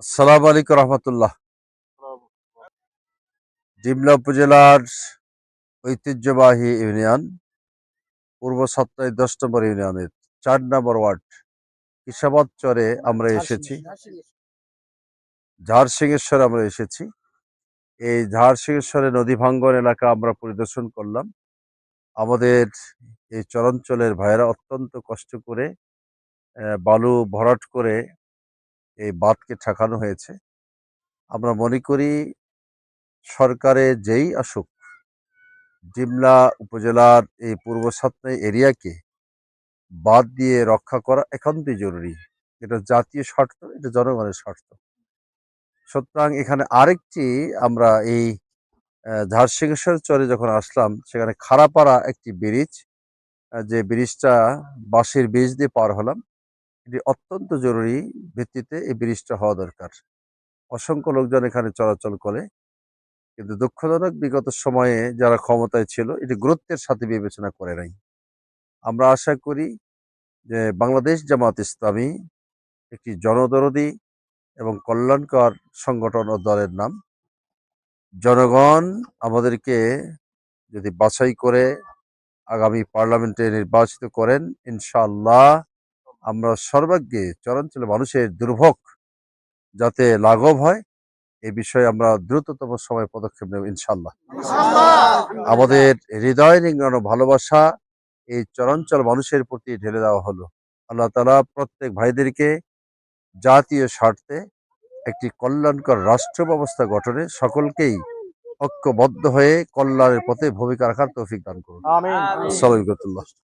আসসালামু আলাইকুম রহমতুল্লাহ। ডিমলা উপজেলার ঐতিহ্যবাহী ইউনিয়ন পূর্ব সাতটাই 10 নম্বর ইউনিয়নের 4 নম্বর ওয়ার্ড কিসাবাদ চরে আমরা এসেছি। ঝাড়সিংহেশ্বরে আমরা এসেছি। এই ঝাড়সিংহেশ্বরে নদী ভাঙ্গন এলাকা আমরা পরিদর্শন করলাম। আমাদের এই চরাঞ্চলের ভাইয়েরা অত্যন্ত কষ্ট করে বালু ভরাট করে এই বাঁধকে ঠেকানো হয়েছে। আমরা মনে করি সরকারে যেই আসুক, ডিমলা উপজেলার এই পূর্ব সাতনাই এরিয়াকে বাদ দিয়ে রক্ষা করা একান্তই জরুরি। এটা জাতীয় স্বার্থ, এটা জনগণের স্বার্থ। সুতরাং এখানে আরেকটি আমরা এই ঝাড়সিংহেশ্বর চরে যখন আসলাম, সেখানে খাড়াপাড়া একটি ব্রিজ, যে ব্রিজটা বাঁশের ব্রিজ দিয়ে পার হলাম, এটি অত্যন্ত জরুরি ভিত্তিতে এই ব্রিজটা হওয়া দরকার। অসংখ্য লোকজন এখানে চলাচল করে, কিন্তু দুঃখজনক বিগত সময়ে যারা ক্ষমতায় ছিল এটি গুরুত্বের সাথে বিবেচনা করে নাই। আমরা আশা করি যে বাংলাদেশ জামাত ইসলামী একটি জনদরদী এবং কল্যাণকর সংগঠন ও দলের নাম। জনগণ আমাদেরকে যদি বাছাই করে আগামী পার্লামেন্টে নির্বাচিত করেন, ইনশাআল্লাহ আমরা সর্বাগ্রে চরাঞ্চলে মানুষের দুর্ভোগ যাতে লাঘব হয় এই বিষয়ে আমরা দ্রুততম সময়ে পদক্ষেপ নেব ইনশাআল্লাহ। আমাদের হৃদয় নিংড়ানো ভালোবাসা এই চরাঞ্চল মানুষের প্রতি ঢেলে দেওয়া হলো। আল্লাহ তাআলা প্রত্যেক ভাইদেরকে জাতীয় স্বার্থে একটি কল্যাণকর রাষ্ট্র ব্যবস্থা গঠনে সকলকেই ঐক্যবদ্ধ হয়ে কল্যাণের পথে ভূমিকা রাখার তৌফিক দান করুন। আসসালামু আলাইকুম।